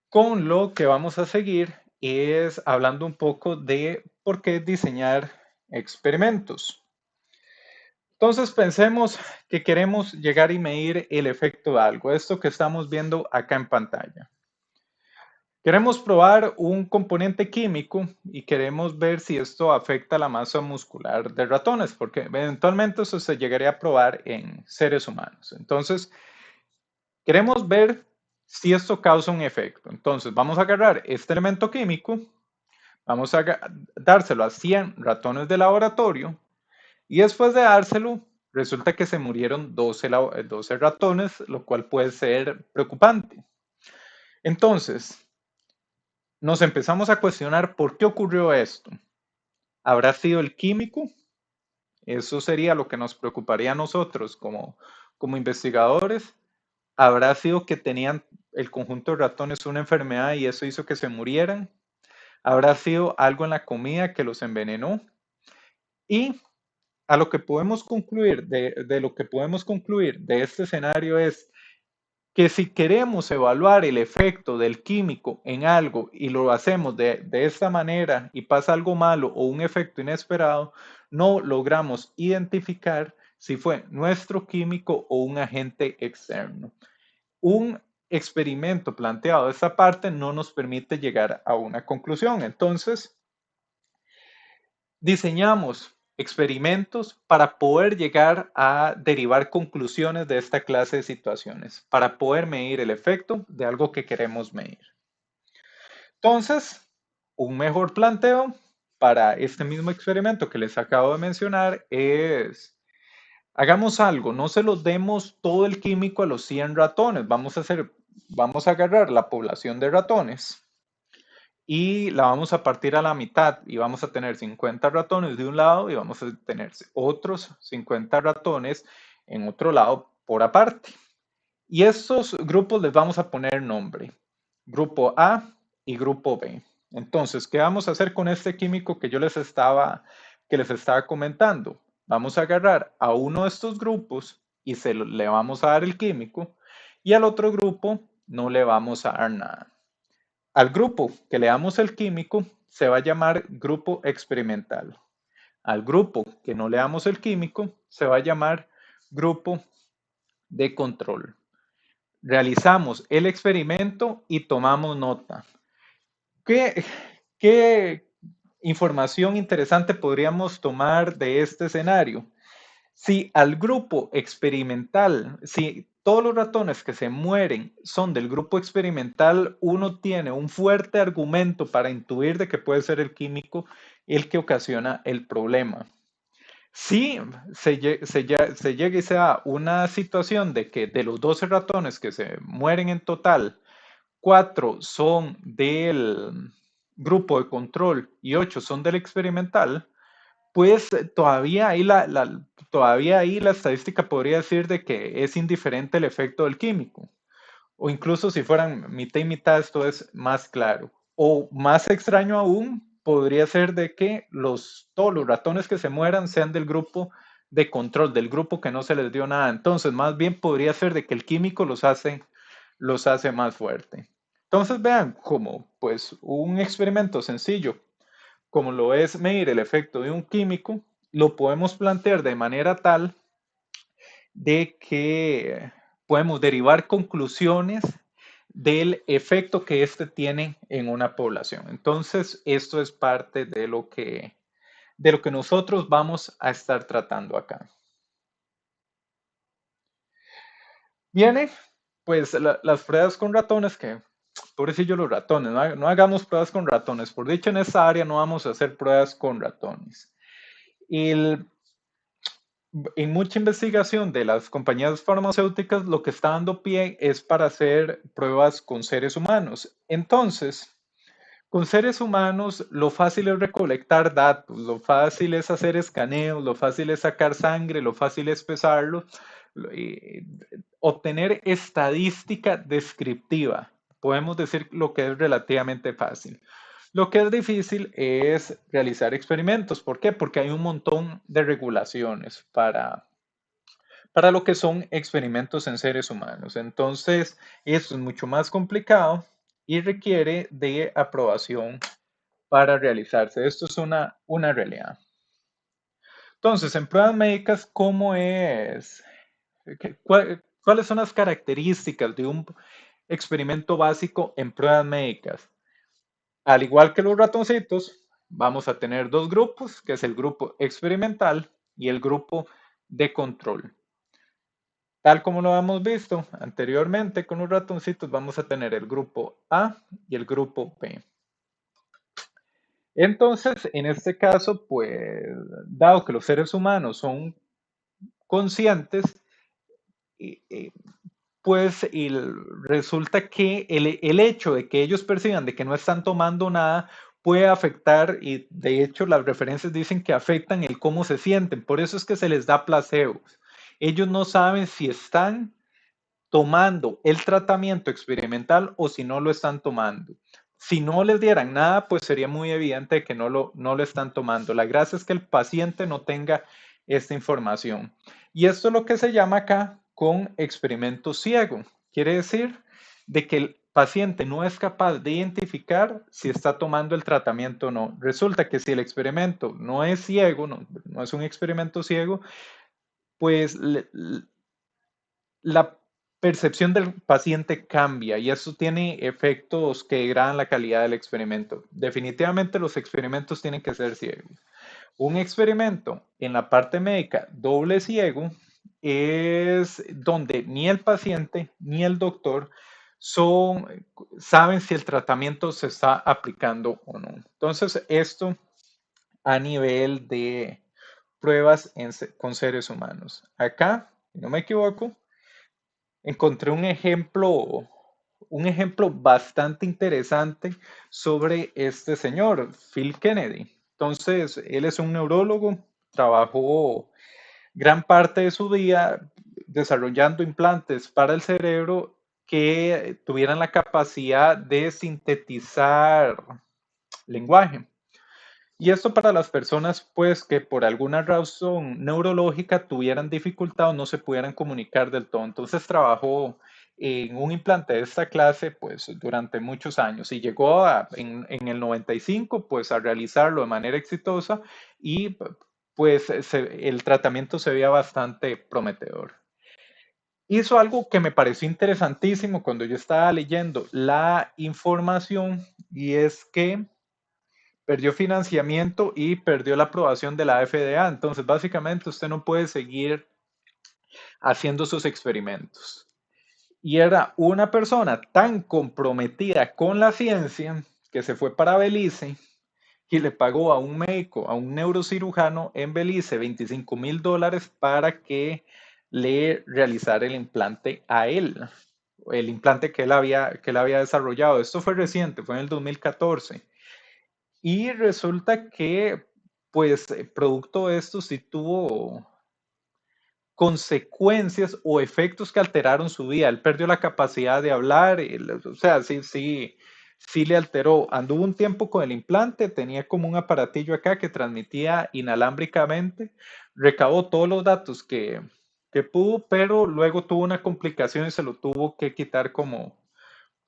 Con lo que vamos a seguir es hablando un poco de por qué diseñar experimentos. Entonces pensemos que queremos llegar y medir el efecto de algo, esto que estamos viendo acá en pantalla. Queremos probar un componente químico y queremos ver si esto afecta la masa muscular de ratones, porque eventualmente eso se llegaría a probar en seres humanos. Entonces, queremos ver si esto causa un efecto. Entonces, vamos a agarrar este elemento químico, vamos a dárselo a 100 ratones de laboratorio y después de dárselo, resulta que se murieron 12 ratones, lo cual puede ser preocupante. Entonces, nos empezamos a cuestionar por qué ocurrió esto. ¿Habrá sido el químico? Eso sería lo que nos preocuparía a nosotros como investigadores. ¿Habrá sido que tenían el conjunto de ratones una enfermedad y eso hizo que se murieran? ¿Habrá sido algo en la comida que los envenenó? Y a lo que podemos concluir de lo que podemos concluir de este escenario es que si queremos evaluar el efecto del químico en algo y lo hacemos de esta manera y pasa algo malo o un efecto inesperado, no logramos identificar si fue nuestro químico o un agente externo. Un experimento planteado de esta parte no nos permite llegar a una conclusión. Entonces, diseñamos experimentos para poder llegar a derivar conclusiones de esta clase de situaciones, para poder medir el efecto de algo que queremos medir. Entonces, un mejor planteo para este mismo experimento que les acabo de mencionar es, hagamos algo, no se los demos todo el químico a los 100 ratones, vamos a agarrar la población de ratones y la vamos a partir a la mitad y vamos a tener 50 ratones de un lado y vamos a tener otros 50 ratones en otro lado por aparte. Y estos grupos les vamos a poner nombre, grupo A y grupo B. Entonces, ¿qué vamos a hacer con este químico que les estaba comentando? Vamos a agarrar a uno de estos grupos y le vamos a dar el químico y al otro grupo no le vamos a dar nada. Al grupo que le damos el químico se va a llamar grupo experimental. Al grupo que no le damos el químico se va a llamar grupo de control. Realizamos el experimento y tomamos nota. ¿Qué, qué información interesante podríamos tomar de este escenario? Si al grupo experimental, si todos los ratones que se mueren son del grupo experimental, uno tiene un fuerte argumento para intuir de que puede ser el químico el que ocasiona el problema. Si se llega y se da una situación de que de los 12 ratones que se mueren en total, 4 son del grupo de control y 8 son del experimental, pues todavía ahí la estadística podría decir de que es indiferente el efecto del químico. O incluso si fueran mitad y mitad, esto es más claro. O más extraño aún, podría ser de que todos los ratones que se mueran sean del grupo de control, del grupo que no se les dio nada. Entonces, más bien podría ser de que el químico los hace más fuerte. Entonces, vean como pues un experimento sencillo como lo es medir el efecto de un químico, lo podemos plantear de manera tal de que podemos derivar conclusiones del efecto que éste tiene en una población. Entonces, esto es parte de lo que nosotros vamos a estar tratando acá. Viene, pues, las pruebas con ratones, que pobrecillo los ratones, no hagamos pruebas con ratones. Por dicho, en esta área no vamos a hacer pruebas con ratones. El, en mucha investigación de las compañías farmacéuticas, lo que está dando pie es para hacer pruebas con seres humanos. Entonces, con seres humanos, lo fácil es recolectar datos, lo fácil es hacer escaneos, lo fácil es sacar sangre, lo fácil es pesarlo, y obtener estadística descriptiva. Podemos decir lo que es relativamente fácil. Lo que es difícil es realizar experimentos. ¿Por qué? Porque hay un montón de regulaciones para lo que son experimentos en seres humanos. Entonces, esto es mucho más complicado y requiere de aprobación para realizarse. Esto es una realidad. Entonces, en pruebas médicas, ¿cómo es? ¿Cuáles son las características de un experimento básico en pruebas médicas? Al igual que los ratoncitos, vamos a tener dos grupos, que es el grupo experimental y el grupo de control. Tal como lo hemos visto anteriormente con los ratoncitos, vamos a tener el grupo A y el grupo B. Entonces, en este caso, pues, dado que los seres humanos son conscientes, y, pues resulta que el hecho de que ellos perciban de que no están tomando nada puede afectar, y de hecho las referencias dicen que afectan el cómo se sienten. Por eso es que se les da placebos. Ellos no saben si están tomando el tratamiento experimental o si no lo están tomando. Si no les dieran nada, pues sería muy evidente que no lo están tomando. La gracia es que el paciente no tenga esta información. Y esto es lo que se llama acá con experimento ciego. Quiere decir de que el paciente no es capaz de identificar si está tomando el tratamiento o no. Resulta que si el experimento no es ciego, no es un experimento ciego, pues la percepción del paciente cambia y eso tiene efectos que degradan la calidad del experimento. Definitivamente los experimentos tienen que ser ciegos. Un experimento en la parte médica doble ciego es donde ni el paciente ni el doctor saben si el tratamiento se está aplicando o no. Entonces, esto a nivel de pruebas con seres humanos. Acá, si no me equivoco, encontré un ejemplo bastante interesante sobre este señor, Phil Kennedy. Entonces, él es un neurólogo, trabajó gran parte de su vida desarrollando implantes para el cerebro que tuvieran la capacidad de sintetizar lenguaje. Y esto para las personas, pues, que por alguna razón neurológica tuvieran dificultad o no se pudieran comunicar del todo. Entonces trabajó en un implante de esta clase, pues, durante muchos años y llegó en el 95, pues, a realizarlo de manera exitosa y, pues, el tratamiento se veía bastante prometedor. Hizo algo que me pareció interesantísimo cuando yo estaba leyendo la información y es que perdió financiamiento y perdió la aprobación de la FDA. Entonces, básicamente, usted no puede seguir haciendo sus experimentos. Y era una persona tan comprometida con la ciencia que se fue para Belice y le pagó a un médico, a un neurocirujano en Belice, $25,000 para que le realizara el implante a él, el implante que él había desarrollado. Esto fue reciente, fue en el 2014. Y resulta que, pues, producto de esto sí tuvo consecuencias o efectos que alteraron su vida. Él perdió la capacidad de hablar, o sea, sí le alteró. Anduvo un tiempo con el implante, tenía como un aparatillo acá que transmitía inalámbricamente, recabó todos los datos que pudo, pero luego tuvo una complicación y se lo tuvo que quitar como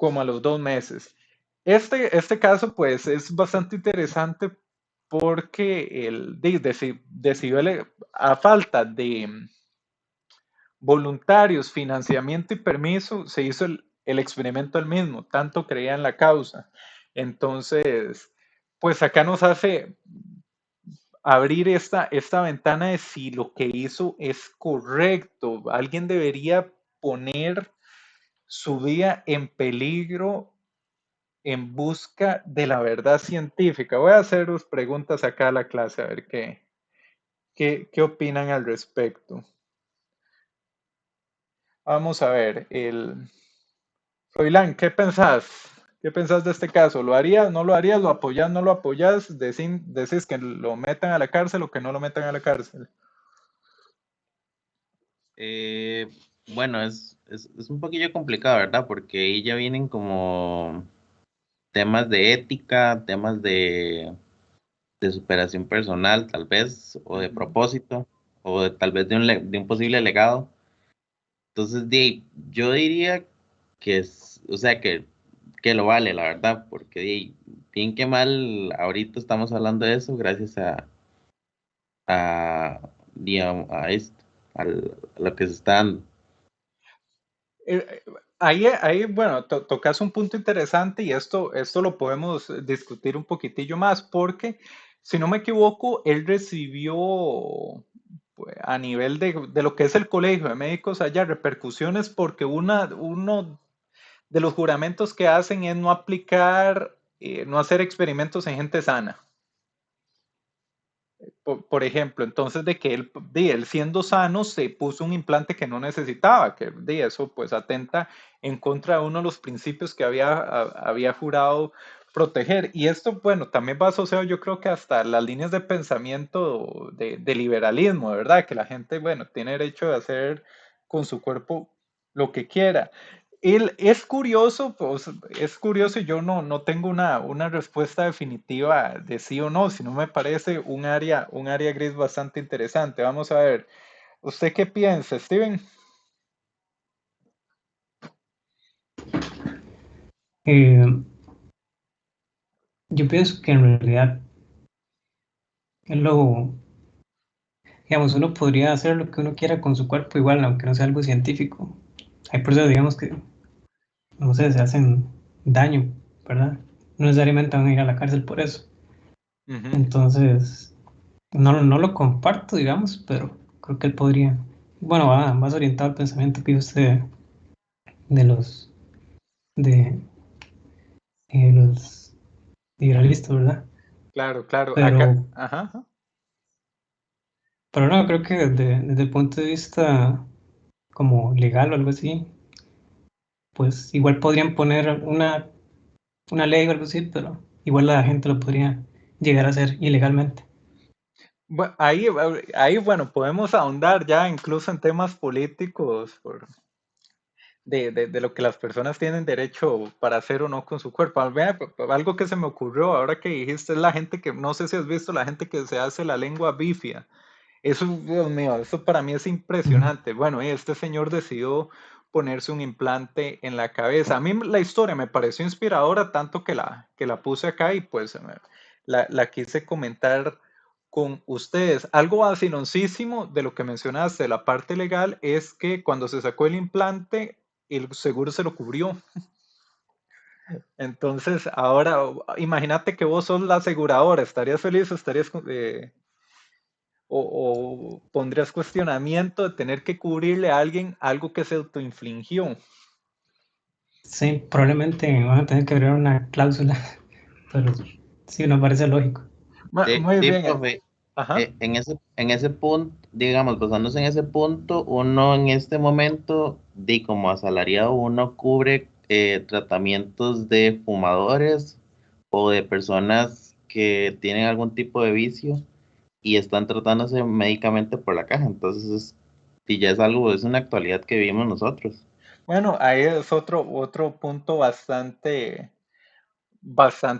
a los 2 meses. Este caso, pues, es bastante interesante porque decidió a falta de voluntarios, financiamiento y permiso, se hizo el experimento el mismo, tanto creía en la causa. Entonces, pues acá nos hace abrir esta ventana de si lo que hizo es correcto. Alguien debería poner su vida en peligro en busca de la verdad científica. Voy a haceros preguntas acá a la clase a ver qué opinan al respecto. Vamos a ver, Froilán, ¿qué pensás? ¿Qué pensás de este caso? ¿Lo harías, no lo harías, lo apoyás, no lo apoyás? ¿Decís que lo metan a la cárcel o que no lo metan a la cárcel? Eh, bueno, es un poquillo complicado, ¿verdad? Porque ahí ya vienen como temas de ética, temas de superación personal, tal vez, o de Ujú. propósito, o tal vez de un posible legado. Entonces, yo diría que es, o sea, que lo vale, la verdad, porque bien que mal, ahorita estamos hablando de eso gracias digamos, a esto, a lo que se está dando. Ahí, bueno, tocas un punto interesante y esto lo podemos discutir un poquitillo más porque, si no me equivoco, él recibió pues, a nivel de lo que es el Colegio de Médicos allá repercusiones porque uno de los juramentos que hacen es no aplicar, no hacer experimentos en gente sana. Por ejemplo, entonces de que él siendo sano se puso un implante que no necesitaba, que eso pues atenta en contra de uno de los principios que había jurado proteger. Y esto, bueno, también va asociado yo creo que hasta las líneas de pensamiento de liberalismo, ¿verdad? Que la gente, bueno, tiene derecho de hacer con su cuerpo lo que quiera. Él es curioso, pues es curioso y yo no tengo una respuesta definitiva de sí o no, sino me parece un área gris bastante interesante. Vamos a ver, ¿usted qué piensa, Steven? Eh, yo pienso que en realidad es digamos, uno podría hacer lo que uno quiera con su cuerpo igual, aunque no sea algo científico. Hay personas, digamos, que, no sé, se hacen daño, ¿verdad? No necesariamente van a ir a la cárcel por eso. Ujú. Entonces, no lo comparto, digamos, pero creo que él podría. Bueno, va más orientado al pensamiento que usted de de, de los liberalistas, ¿verdad? Claro, claro, acá, Pero, ajá, ajá. pero no, creo que desde el punto de vista como legal o algo así, pues igual podrían poner una ley o algo así, pero igual la gente lo podría llegar a hacer ilegalmente. Ahí, bueno, podemos ahondar ya incluso en temas políticos de lo que las personas tienen derecho para hacer o no con su cuerpo. Vea, algo que se me ocurrió ahora que dijiste es la gente que, no sé si has visto la gente que se hace la lengua bífida. Eso, Dios mío, eso para mí es Ujú. impresionante. Bueno, este señor decidió ponerse un implante en la cabeza. A mí la historia me pareció inspiradora, tanto que la puse acá y pues la quise comentar con ustedes. Algo vaciloncísimo de lo que mencionaste, de la parte legal, es que cuando se sacó el implante, el seguro se lo cubrió. Entonces, ahora, imagínate que vos sos la aseguradora, ¿estarías feliz o o pondrías cuestionamiento de tener que cubrirle a alguien algo que se autoinfligió? Sí, probablemente van a tener que agregar una cláusula, pero sí, me parece lógico. Sí, Muy sí, bien. profe, Ajá. en ese punto, digamos, basándose en ese punto, uno en este momento, como asalariado, uno cubre tratamientos de fumadores o de personas que tienen algún tipo de vicio y están tratándose médicamente por la caja. Entonces, y ya es algo, es una actualidad que vivimos nosotros. Bueno, ahí es otro punto bastante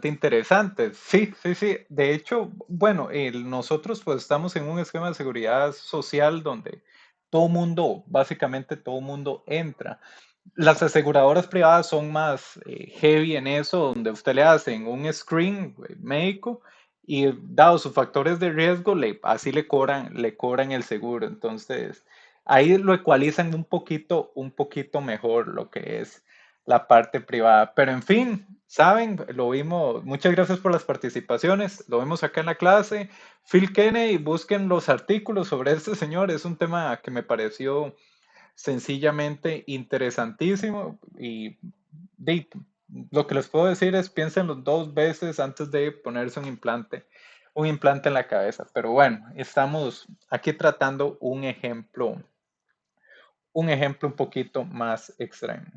interesante. Sí, sí, sí. De hecho, bueno, nosotros pues estamos en un esquema de seguridad social donde básicamente todo mundo entra. Las aseguradoras privadas son más heavy en eso, donde usted le hacen un screen médico y dado sus factores de riesgo, así le cobran el seguro. Entonces, ahí lo ecualizan un poquito mejor lo que es la parte privada. Pero en fin, saben, lo vimos. Muchas gracias por las participaciones. Lo vimos acá en la clase. Phil Kennedy, busquen los artículos sobre este señor. Es un tema que me pareció sencillamente interesantísimo y lo que les puedo decir es piénsenlo 2 veces antes de ponerse un implante en la cabeza. Pero bueno, estamos aquí tratando un ejemplo un poquito más extremo.